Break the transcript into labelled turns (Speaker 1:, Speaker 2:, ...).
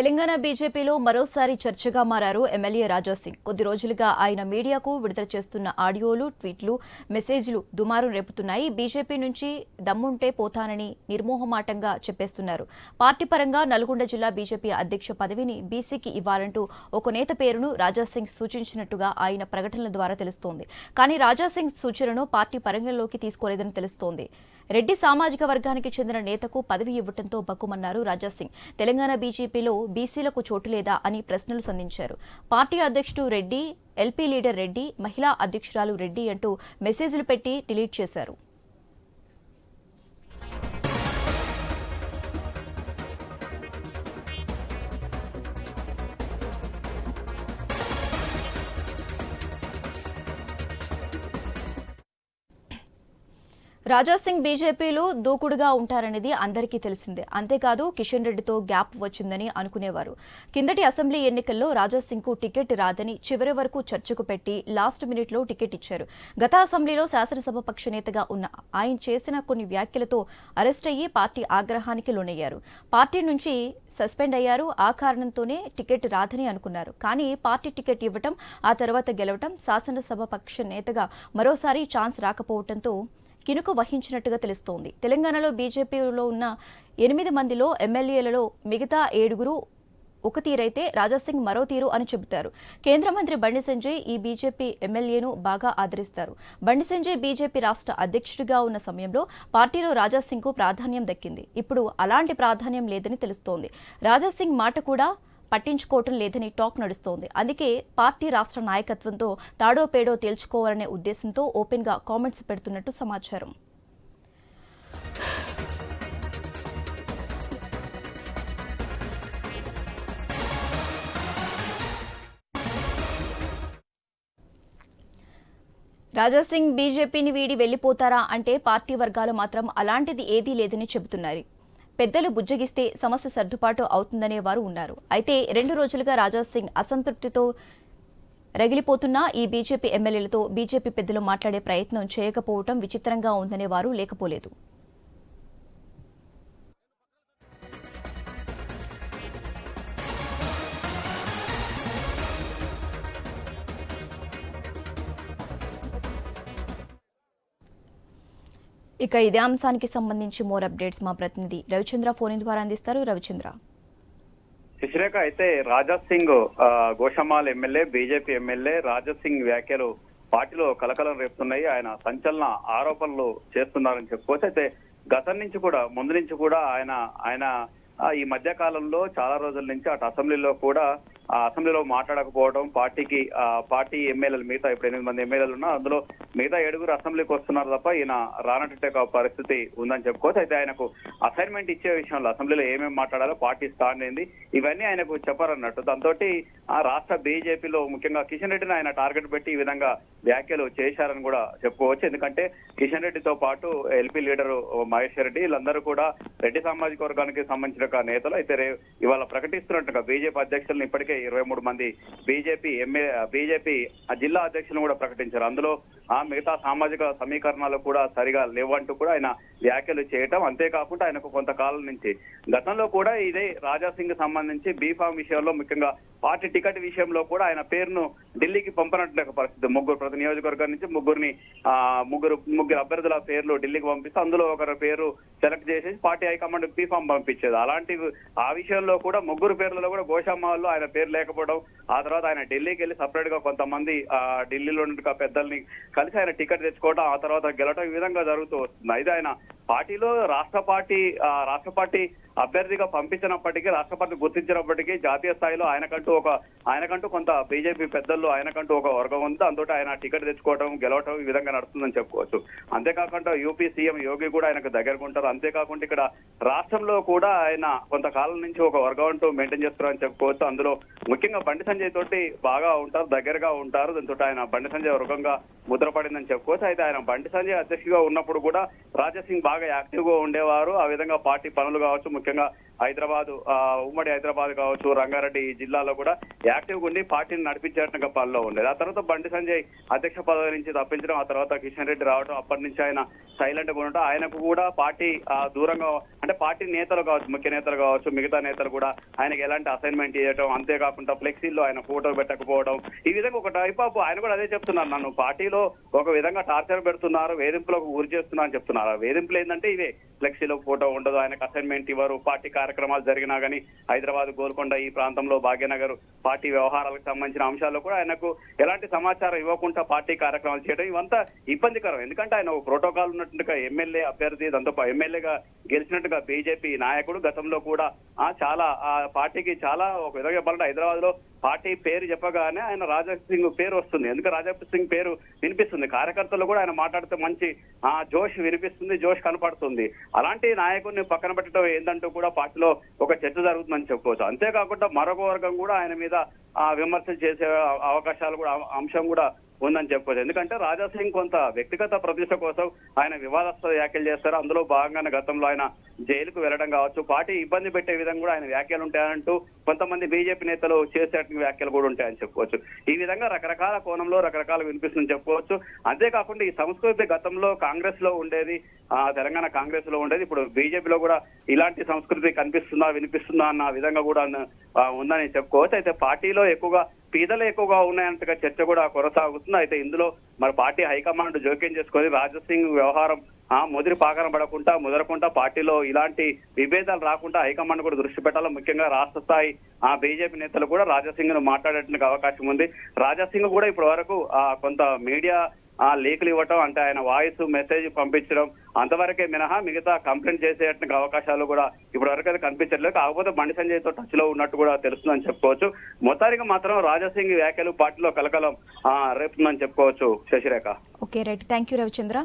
Speaker 1: తెలంగాణ బీజేపీలో మరోసారి చర్చగా మారారు ఎమ్మెల్యే రాజాసింగ్. కొద్ది రోజులుగా ఆయన మీడియాకు విడుదల చేస్తున్న ఆడియోలు, ట్వీట్లు, మెసేజ్లు దుమారం రేపుతున్నాయి. బీజేపీ నుంచి దమ్ముంటే పోతానని నిర్మోహమాటంగా చెప్పేస్తున్నారు. పార్టీ పరంగా నల్గొండ జిల్లా బీజేపీ అధ్యక్ష పదవిని బీసీకి ఇవ్వాలంటూ ఒక నేత పేరును రాజాసింగ్ సూచించినట్టుగా ఆయన ప్రకటనల ద్వారా తెలుస్తోంది. కానీ రాజాసింగ్ సూచనను పార్టీ పరిగణలోకి తీసుకోలేదని తెలుస్తోంది. రెడ్డి సామాజిక వర్గానికి చెందిన నేతకు పదవి ఇవ్వడంతో బక్కుమన్నారు రాజాసింగ్. తెలంగాణ బీజేపీలో బీసీలకు చోటు లేదా అని ప్రశ్నలు సంధించారు. పార్టీ అధ్యక్షుడు రెడ్డి, ఎల్పీ లీడర్ రెడ్డి, మహిళా అధ్యక్షురాలు రెడ్డి అంటూ మెసేజ్లు పెట్టి డిలీట్ చేశారు. రాజాసింగ్ బీజేపీలో దూకుడుగా ఉంటారనేది అందరికీ తెలిసిందే. అంతేకాదు కిషన్ రెడ్డితో గ్యాప్ వచ్చిందని అనుకునేవారు. కిందటి అసెంబ్లీ ఎన్నికల్లో రాజాసింగ్ కు టికెట్ రాదని చివరి వరకు చర్చకు పెట్టి లాస్ట్ మినిట్లో టికెట్ ఇచ్చారు. గత అసెంబ్లీలో శాసనసభ పక్ష నేతగా ఉన్న ఆయన చేసిన కొన్ని వ్యాఖ్యలతో అరెస్ట్ అయ్యి పార్టీ ఆగ్రహానికి లోనయ్యారు. పార్టీ నుంచి సస్పెండ్ అయ్యారు. ఆ కారణంతోనే టికెట్ రాదని అనుకున్నారు. కానీ పార్టీ టికెట్ ఇవ్వటం, ఆ తర్వాత గెలవటం, శాసనసభ పక్ష నేతగా మరోసారి ఛాన్స్ రాకపోవడంతో కినుకు వహించినట్టుగా తెలుస్తోంది. తెలంగాణలో బీజేపీలో ఉన్న 8 మందిలో ఎమ్మెల్యేలలో మిగతా 7 ఒక తీరైతే రాజాసింగ్ మరో తీరు అని చెబుతారు. కేంద్ర మంత్రి బండి సంజయ్ ఈ బీజేపీ ఎమ్మెల్యేను బాగా ఆదరిస్తారు. బండి సంజయ్ బీజేపీ రాష్ట్ర అధ్యక్షుడిగా ఉన్న సమయంలో పార్టీలో రాజాసింగ్ కు ప్రాధాన్యం దక్కింది. ఇప్పుడు అలాంటి ప్రాధాన్యం లేదని తెలుస్తోంది. రాజాసింగ్ మాట కూడా పట్టించుకోవటం లేదని టాక్ నడుస్తోంది. అందుకే పార్టీ రాష్ట్ర నాయకత్వంతో తాడో పేడో తేల్చుకోవాలనే ఉద్దేశంతో ఓపెన్ గా కామెంట్స్ పెడుతున్నట్టు సమాచారం. రాజాసింగ్ బీజేపీని వీడి వెళ్లిపోతారా అంటే పార్టీ వర్గాలు మాత్రం అలాంటిది ఏదీ లేదని చెబుతున్నారు. పెద్దలు బుజ్జగిస్తే సమస్య సర్దుబాటు అవుతుందనే వారు ఉన్నారు. అయితే 2 రోజులుగా రాజాసింగ్ అసంతృప్తితో రగిలిపోతున్న ఈ బీజేపీ ఎమ్మెల్యేలతో బీజేపీ పెద్దలు మాట్లాడే ప్రయత్నం చేయకపోవటం విచిత్రంగా ఉందనే వారు లేకపోలేదు. ఇక ఇదే అంశానికి సంబంధించి మోర్ అప్డేట్స్ మా ప్రతినిధి రవిచంద్ర ఫోన్ ద్వారా అందిస్తారు. రవిచంద్ర.
Speaker 2: శశిరేఖ, అయితే Raja Singh Goshamahal MLA, BJP MLA Raja Singh వ్యాఖ్యలు పార్టీలో కలకలం రేపుతున్నాయి. ఆయన సంచలన ఆరోపణలు చేస్తున్నారని చెప్పుకోవచ్చు. అయితే గతం నుంచి కూడా, ముందు నుంచి కూడా ఆయన ఈ మధ్య కాలంలో చాలా రోజుల నుంచి అటు అసెంబ్లీలో కూడా అసెంబ్లీలో మాట్లాడకపోవడం, పార్టీ ఎమ్మెల్యేలు మిగతా ఇప్పుడు 8 మంది ఎమ్మెల్యేలు ఉన్నా అందులో మిగతా 7 అసెంబ్లీకి వస్తున్నారు తప్ప ఈయన రానట్టే పరిస్థితి ఉందని చెప్పుకోవచ్చు. అయితే ఆయనకు అసైన్మెంట్ ఇచ్చే విషయంలో అసెంబ్లీలో ఏమేమి మాట్లాడాలో, పార్టీ స్టాండ్ ఏంది, ఇవన్నీ ఆయనకు చెప్పారన్నట్టు. దాంతో రాష్ట్ర బీజేపీలో ముఖ్యంగా కిషన్ రెడ్డిని ఆయన టార్గెట్ పెట్టి ఈ విధంగా వ్యాఖ్యలు చేశారని కూడా చెప్పుకోవచ్చు. ఎందుకంటే కిషన్ రెడ్డితో పాటు ఎల్పీ లీడరు మహేశ్వర్ రెడ్డి, వీళ్ళందరూ కూడా రెడ్డి సామాజిక వర్గానికి సంబంధించిన నేతలు. అయితే ఇవాళ ప్రకటిస్తున్నట్టుగా బీజేపీ అధ్యక్షులను ఇప్పటికే 23 మంది బీజేపీ జిల్లా అధ్యక్షులను కూడా ప్రకటించారు. అందులో మిగతా సామాజిక సమీకరణాలు కూడా సరిగా లేవంటూ కూడా ఆయన వ్యాఖ్యలు చేయటం. అంతేకాకుండా ఆయనకు కొంతకాలం నుంచి గతంలో కూడా ఇదే రాజాసింగ్ సంబంధించి బీఫామ్ విషయంలో, ముఖ్యంగా పార్టీ టికెట్ విషయంలో కూడా ఆయన పేరును ఢిల్లీకి పంపనట్టు పరిస్థితి. ప్రతి నియోజకవర్గం నుంచి ముగ్గురు అభ్యర్థుల పేర్లు ఢిల్లీకి పంపిస్తే అందులో ఒకరి పేరు సెలెక్ట్ చేసేసి పార్టీ హైకమాండ్ బీఫామ్ పంపించేది. ఆ విషయంలో కూడా 3 పేర్లలో కూడా గోషామాల్లో ఆయన పేరు లేకపోవడం, ఆ తర్వాత ఆయన ఢిల్లీకి వెళ్ళి సపరేట్ గా కొంతమంది ఢిల్లీలో ఉన్న పెద్దల్ని కలిసి ఆయన టికెట్ తెచ్చుకోవడం, ఆ తర్వాత గెలవడం, ఈ విధంగా జరుగుతూ వస్తుంది. అయితే ఆయన పార్టీలో రాష్ట్ర పార్టీ అభ్యర్థిగా పంపించినప్పటికీ, రాష్ట్ర పార్టీ గుర్తించినప్పటికీ జాతీయ స్థాయిలో ఆయనకంటూ కొంత బీజేపీ పెద్దల్లో ఆయనకంటూ ఒక వర్గం ఉంది. దాంతో ఆయన టికెట్ తెచ్చుకోవడం, గెలవటం ఈ విధంగా నడుస్తుందని చెప్పుకోవచ్చు. అంతేకాకుండా యూపీ సీఎం యోగి కూడా ఆయనకు దగ్గరకు ఉంటారు. అంతేకాకుండా ఇక్కడ రాష్ట్రంలో కూడా ఆయన కొంతకాలం నుంచి ఒక వర్గం అంటూ మెయింటైన్ చేస్తున్నారని చెప్పుకోవచ్చు. అందులో ముఖ్యంగా బండి సంజయ్ తోటి బాగా ఉంటారు, దగ్గరగా ఉంటారు. దాంతో ఆయన బండి సంజయ్ వర్గంగా ముద్రపడిందని చెప్పుకోవచ్చు. అయితే ఆయన బండి సంజయ్ అధ్యక్షుడిగా ఉన్నప్పుడు కూడా రాజాసింగ్ బాగా యాక్టివ్ గా ఉండేవారు. ఆ విధంగా పార్టీ పనులు కావచ్చు, ముఖ్యంగా ఉమ్మడి హైదరాబాద్ కావచ్చు, రంగారెడ్డి జిల్లాలో కూడా యాక్టివ్గా ఉండి పార్టీని నడిపించేట పనిలో ఉండేది. ఆ తర్వాత బండి సంజయ్ అధ్యక్ష పదవి నుంచి తప్పించడం, ఆ తర్వాత కిషన్ రెడ్డి రావడం, అప్పటి నుంచి ఆయన సైలెంట్ గా ఉండటం, ఆయనకు కూడా పార్టీ దూరంగా అంటే పార్టీ నేతలు కావచ్చు, ముఖ్య నేతలు కావచ్చు, మిగతా నేతలు కూడా ఆయనకి ఎలాంటి అసైన్మెంట్ ఇవ్వడం, అంతేకాకుండా ఫ్లెక్సీల్లో ఆయన ఫోటో పెట్టకపోవడం, ఈ విధంగా ఒక టైప్ ఆఫ్ ఆయన కూడా అదే చెప్తున్నారు, నన్ను పార్టీలో ఒక విధంగా టార్చర్ పెడుతున్నారు, వేధింపులకు గురి చేస్తున్నా అని చెప్తున్నారు. వేధింపులు ఏంటంటే ఇవే, ఫ్లెక్సీలో ఫోటో ఉండదు, ఆయనకు అసైన్మెంట్ ఇవ్వరు, పార్టీ కార్యక్రమాలు జరిగినా కానీ హైదరాబాద్, గోల్కొండ ఈ ప్రాంతంలో భాగ్యనగర్ పార్టీ వ్యవహారాలకు సంబంధించిన అంశాల్లో కూడా ఆయనకు ఎలాంటి సమాచారం ఇవ్వకుండా పార్టీ కార్యక్రమాలు చేయడం ఇవంతా ఇబ్బందికరం. ఎందుకంటే ఆయన ఒక ప్రోటోకాల్ ఉన్నట్టుగా ఎమ్మెల్యే అభ్యర్థి, దాంతో ఎమ్మెల్యేగా గెలిచినట్టుగా బీజేపీ నాయకుడు గతంలో కూడా చాలా ఆ పార్టీకి చాలా ఒక విధంగా చెప్పాలంటే హైదరాబాద్ లో పార్టీ పేరు చెప్పగానే ఆయన రాజా సింగ్ పేరు వస్తుంది. ఎందుకంటే రాజా సింగ్ పేరు వినిపిస్తుంది, కార్యకర్తలు కూడా ఆయన మాట్లాడితే మంచి జోష్ వినిపిస్తుంది, జోష్ కనపడుతుంది. అలాంటి నాయకుడిని పక్కన పెట్టడం ఏందంటూ కూడా పార్టీలో ఒక చర్చ జరుగుతుందని చెప్పుకోవచ్చు. అంతేకాకుండా మరొక వర్గం కూడా ఆయన మీద విమర్శలు చేసే అవకాశాలు కూడా, అంశం కూడా ఉందని చెప్పుకోవచ్చు. ఎందుకంటే రాజా సింగ్ కొంత వ్యక్తిగత ప్రతిష్ట కోసం ఆయన వివాదాస్పద వ్యాఖ్యలు చేస్తారు. అందులో భాగంగానే గతంలో ఆయన జైలుకు వెళ్లడం కావచ్చు, పార్టీ ఇబ్బంది పెట్టే విధంగా కూడా ఆయన వ్యాఖ్యలు ఉంటాయంటూ కొంతమంది బీజేపీ నేతలు చేసే వ్యాఖ్యలు కూడా ఉంటాయని చెప్పుకోవచ్చు. ఈ విధంగా రకరకాల కోణంలో రకరకాల వినిపిస్తుందని చెప్పుకోవచ్చు. అంతేకాకుండా ఈ సంస్కృతి గతంలో కాంగ్రెస్ లో ఉండేది, తెలంగాణ కాంగ్రెస్ లో ఉండేది, ఇప్పుడు బీజేపీలో కూడా ఇలాంటి సంస్కృతి కనిపిస్తుందా, వినిపిస్తుందా అన్న విధంగా కూడా ఉందని చెప్పుకోవచ్చు. అయితే పార్టీలో ఎక్కువగా పీదలు ఎక్కువగా ఉన్నాయంతగా చర్చ కూడా కొనసాగుతుంది. అయితే ఇందులో మరి పార్టీ హైకమాండ్ జోక్యం చేసుకొని రాజాసింగ్ వ్యవహారం ముదరకుండా పార్టీలో ఇలాంటి విభేదాలు రాకుండా హైకమాండ్ కూడా దృష్టి పెట్టాలి. ముఖ్యంగా రాష్ట్ర స్థాయి బీజేపీ నేతలు కూడా రాజాసింగ్ ను మాట్లాడేందుకు అవకాశం ఉంది. రాజాసింగ్ కూడా ఇప్పటి వరకు కొంత మీడియా లీకులు ఇవ్వటం, అంటే ఆయన వాయిస్ మెసేజ్ పంపించడం అంతవరకే మినహా మిగతా కంప్లైంట్ చేసేటువంటి అవకాశాలు కూడా ఇప్పటి వరకు అయితే కనిపించట్లేదు. కాకపోతే బండి సంజయ్ తో టచ్ లో ఉన్నట్టు కూడా తెలుస్తుందని చెప్పుకోవచ్చు. మొత్తానికి మాత్రం రాజాసింగ్ వ్యాఖ్యలు పార్టీలో కలకలం రేపుతుందని చెప్పుకోవచ్చు. Sasirekha.
Speaker 1: Okay right, thank you Ravichandra.